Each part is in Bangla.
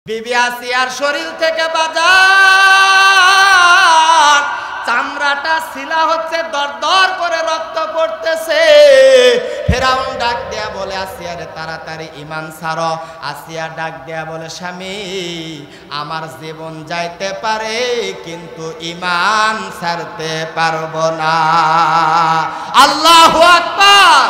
বিবি আসিয়ার শরীর থেকে বাজার চামড়াটা ছিলা হচ্ছে, দরদর করে রক্ত পড়তেছে। ফেরাউন ডাক দেয়া বলে, আসিয়া রে তাড়াতাড়ি ঈমান ছাড়ো। আসিয়া ডাক দেয়া বলে, স্বামী আমার জীবন যাইতে পারে কিন্তু ঈমান ছাড়তে পারবো না। আল্লাহু আকবার।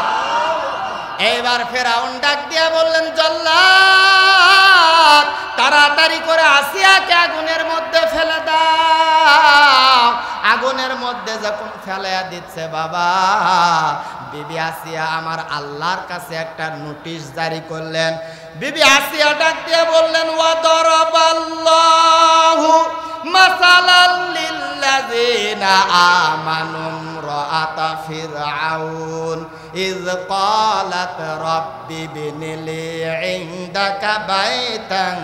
এইবার ফেরাউন ডাক দিয়া বললেন, জল্লাদ তাড়াতাড়ি করে আসিয়াকে আগুনের মধ্যে ফেলে দাও। আগুনের মধ্যে যখন ফেলে দিচ্ছে বাবা, বিবি আসিয়া আমার আল্লাহর কাছে একটা নোটিশ জারি করলেন। বিবি আসিয়া ডাক দিয়ে বললেন, ওয়া দারাবাল্লাহু মাসালাল লিল্লাযিনা আমানু ইমরাআতা ফিরআউন ইয ক্বালাত রাব্বি বিনিলি ইনদাকা বাইতান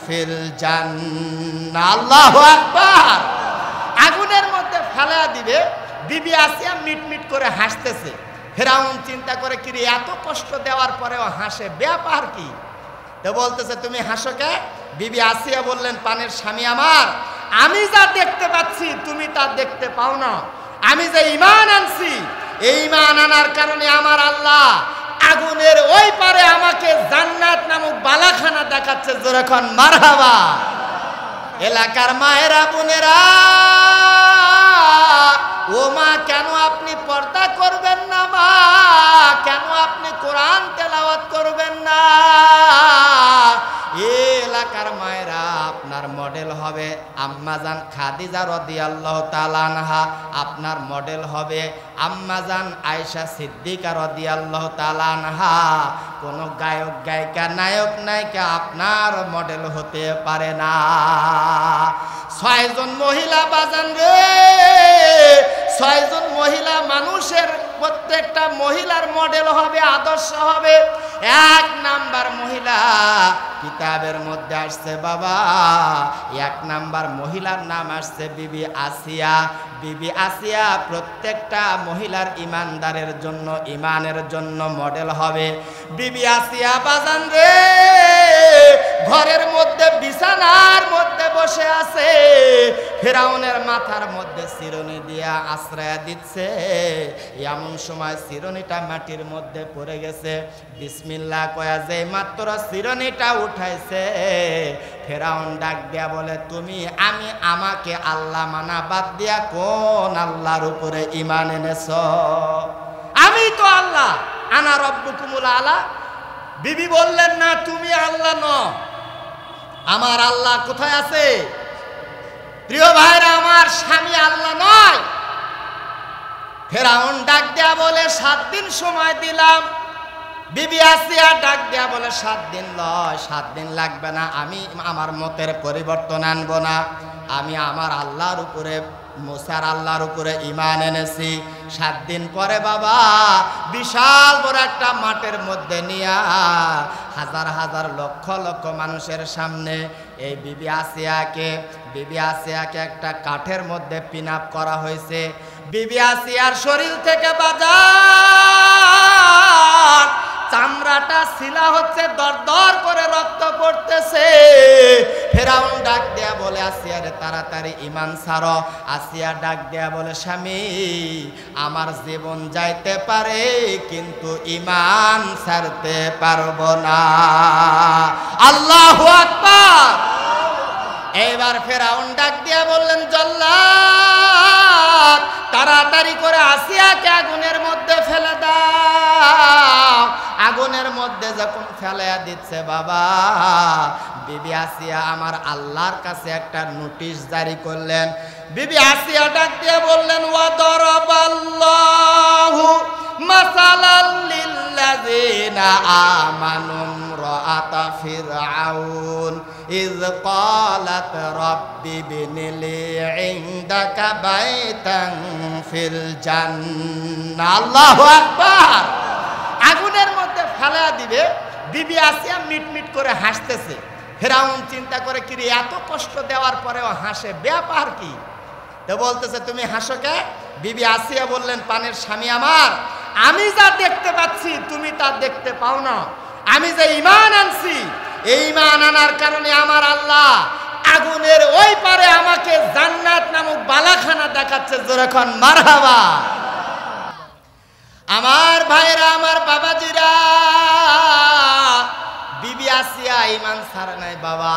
ফিল জান্নাহ। আল্লাহু আকবার। আগুনের মধ্যে ফেলা দিবে, বিবি আসিয়া মিটমিট করে হাসতেছে। ফেরাউন চিন্তা করে, কি রে এত কষ্ট দেওয়ার পরেও হাসে, ব্যাপার কি? তো বলতেছে, তুমি হাসো কে? বিবি আসিয়া বললেন, পানের স্বামী আমার, আমি যা দেখতে পাচ্ছি তুমি তা দেখতে পাও না। আমি যে ঈমান আনছি, এই ঈমান আনার কারণে আমার আল্লাহ আগুনের ওই পারে আমাকে জান্নাত নামক বালাখানা দেখাচ্ছে। যেরকম মারহাবা। এলাকার মায়েরা বোনেরা, ও মা কেন আপনি পর্দা করবেন না? মা কেন আপনি কোরআন তেলাওয়াত করবেন না? এলাকার মায়েরা, আপনার মডেল হবে আম্মাজান খাদিজা রাদিয়াল্লাহু তাআলা আনহা, আপনার মডেল হবে আম্মাজান আয়েশা সিদ্দিকা রাদিয়াল্লাহু তাআলা আনহা। কোন গায়ক গায়িকা নায়ক নায়িকা আপনার মডেল হতে পারে না। 6 জন মহিলা বাজান রে, 6 জন মহিলা মানুষের প্রত্যেকটা মহিলার মডেল হবে, আদর্শ হবে। 1 নাম্বার মহিলা কিতাবের মধ্যে আসছে বাবা, 1 নাম্বার মহিলার নাম আসছে বিবি আসিয়া। বিবি আসিয়া প্রত্যেকটা মহিলার ইমানদারের জন্য, ইমানের জন্য মডেল হবে। বিবি আসিয়া বাজান রে ঘরের মধ্যে বিছানার মধ্যে বসে আছে, ফেরাউনের মাথার মধ্যে চিরুনি দিয়া আশ্রয় দিচ্ছে। এমন সময় চিরুনিটা মাটির মধ্যে পড়ে গেছে। বিসমিল্লাহ কয়া যে মাত্র চিরুনিটা উঠাইছে, ফেরাউন ডাক দিয়া বলে, তুমি আমাকে আল্লাহ মানা বাদ দিয়া কোন আল্লাহর উপরে ঈমান এনেছ? আমি তো আল্লাহ, আনা রব্বুকুমুল আলা। বিবি বললেন, না তুমি আল্লাহ ন, আমার আল্লাহ কোথায় আছে? প্রিয় ভাইরা আমার, স্বামী আল্লাহ নয়। ফেরাউন ডাক দেয়া বলে, 7 দিন সময় দিলাম। বিবি আসিয়া ডাক দেয়া বলে, 7 দিন লয়, 7 দিন লাগবে না। আমি আমার মতের পরিবর্তন আনবো না। আমি আমার আল্লাহর উপরে, মুসার আল্লাহর উপরে ঈমান এনেছি। 7 দিন পরে বাবা বিশাল বড় একটা মাঠের মধ্যে নিয়া হাজার হাজার লক্ষ লক্ষ মানুষের সামনে এই বিবি আসিয়াকে একটা কাঠের মধ্যে পিন আপ করা হয়েছে। বিবি আসিয়ার শরীর থেকে বাজার চামড়াটা ছিলা হচ্ছে, দরদর করে রক্ত পড়তেছে। ফেরাউন ডাক দেয়া বলে, আসিয়া রে তাড়াতাড়ি ঈমান ছাড়ো। আসিয়া ডাক দেয়া বলে, স্বামী আমার জীবন যাইতে পারে কিন্তু ঈমান ছাড়তে পারবো না। আল্লাহু আকবার। এইবার ফেরাউন ডাক দিয়া বললেন, জল্লাদ তাড়াতাড়ি করে আসিয়াকে আগুনের মধ্যে ফেলে দাও। আগুনের মধ্যে যখন ফেলে দিচ্ছে বাবা, বিবি আসিয়া আমার আল্লাহর কাছে একটা নোটিশ জারি করলেন। বিবি আসিয়া ডাক দিয়ে বললেন, ওয়া দারাবাল্লাহু মাসালাল লিল্লাযিনা আমানু ইমরাআতা ফিরআউন ইয ক্বালাত রাব্বি বিনিলি ইনদাকা বাইতান ফিল জান্নাহ। আল্লাহু আকবার। আগুনের মধ্যে ফেলা দিবে, বিবি আসিয়া মিটমিট করে হাসতেছে। ফেরাউন চিন্তা করে, কি রে এত কষ্ট দেওয়ার পরেও হাসে, ব্যাপার কি? তো বলতেছে, তুমি হাসো কে? বিবি আসিয়া বললেন, পানের স্বামী আমার, আমি যা দেখতে পাচ্ছি তুমি তা দেখতে পাও না। আমি যে ঈমান আনছি, এই ঈমান আনার কারণে আমার আল্লাহ আগুনের ওই পারে আমাকে জান্নাত নামক বালাখানা দেখাচ্ছে। জোরে কোন মারহাবা। আমার ভাইরা, আমার বাবাজিরা, বিবি আসিয়া ঈমান ছাড়া নাই বাবা।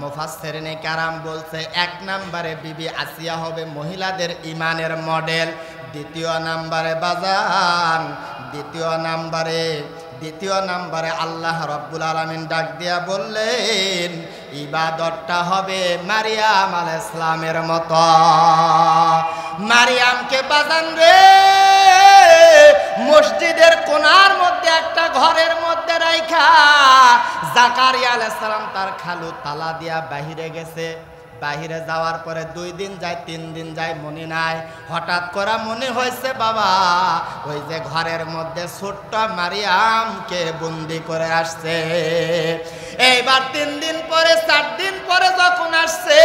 মুফাসসিরিনে কেরাম বলছে, এক নম্বরে বিবি আসিয়া হবে মহিলাদের ঈমানের মডেল। দ্বিতীয় নম্বরে বাজান, দ্বিতীয় নম্বরে আল্লাহ রাব্বুল আলামিন ডাক দিয়া বললেন ইবাদতটা হবে মারিয়াম আলাইহিস সালামের মতো। মারিয়ামকে বাজান রে মসজিদের কোণার মধ্যে একটা ঘরের মধ্যে রাইখা জাকারিয়া আলাইহিস সালাম তার খালু তালা দিয়া বাহিরে গেছে। বাহিরে যাওয়ার পরে 2 দিন যায়, 3 দিন যায়, মনে নাই। হঠাৎ করে মনে হয়েছে বাবা ওই যে ঘরের মধ্যে ছোট্ট মারিয়ামকে বন্দি করে আসছে। এইবার 3 দিন পরে 4 দিন পরে যখন আসছে,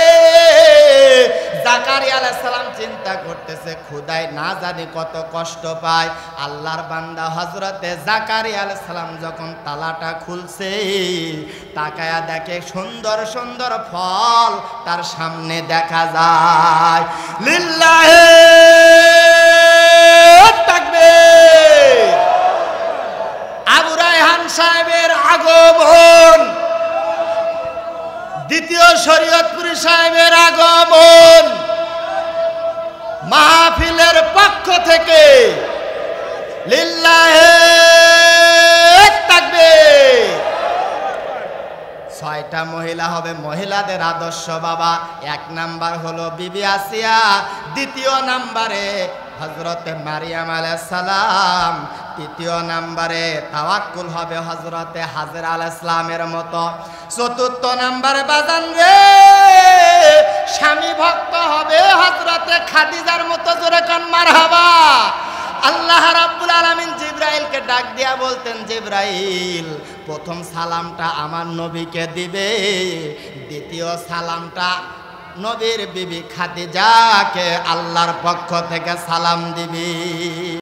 জাকারিয়া আলাইহিস সালাম চিন্তা করতেছে খোদাই না জানি কত কষ্ট পায়। আল্লাহর বান্দা হযরতে জাকারিয়া আলাইহিস সালাম যখন তালাটা খুলছে, তাকায়া দেখে সুন্দর সুন্দর ফল তার সামনে দেখা যায়। লিল্লাহি তাকবীর। আবু রায়হান সাহেবের আগমন, দ্বিতীয় শরীয়তপুরী সাহেবের আগমন, মাহফিলের পক্ষ থেকে লিল্লাহি তাকবীর। 6টা মহিলা হবে মহিলাদের আদর্শ বাবা। 1 নাম্বার হলো বিবি আসিয়া, দ্বিতীয় নাম্বারে হযরতে মারিয়াম আলাইহিস সালাম, তৃতীয় নাম্বারে তাওয়াক্কুল হবে হযরতে হাজরা আলাইহিস সালামের মতো, চতুর্থ নাম্বারে বাজান রে স্বামী ভক্ত হবে হযরতে খাদিজার মতো। জোরে কান মারহাবা। আল্লাহ রাব্বুল আলামিন জিবরাইলকে ডাক দিয়া বলতেন, জিবরাইল প্রথম সালামটা আমার নবীকে দিবে, দ্বিতীয় সালামটা নবীর বিবি খাদিজাকে আল্লাহর পক্ষ থেকে সালাম দিবি।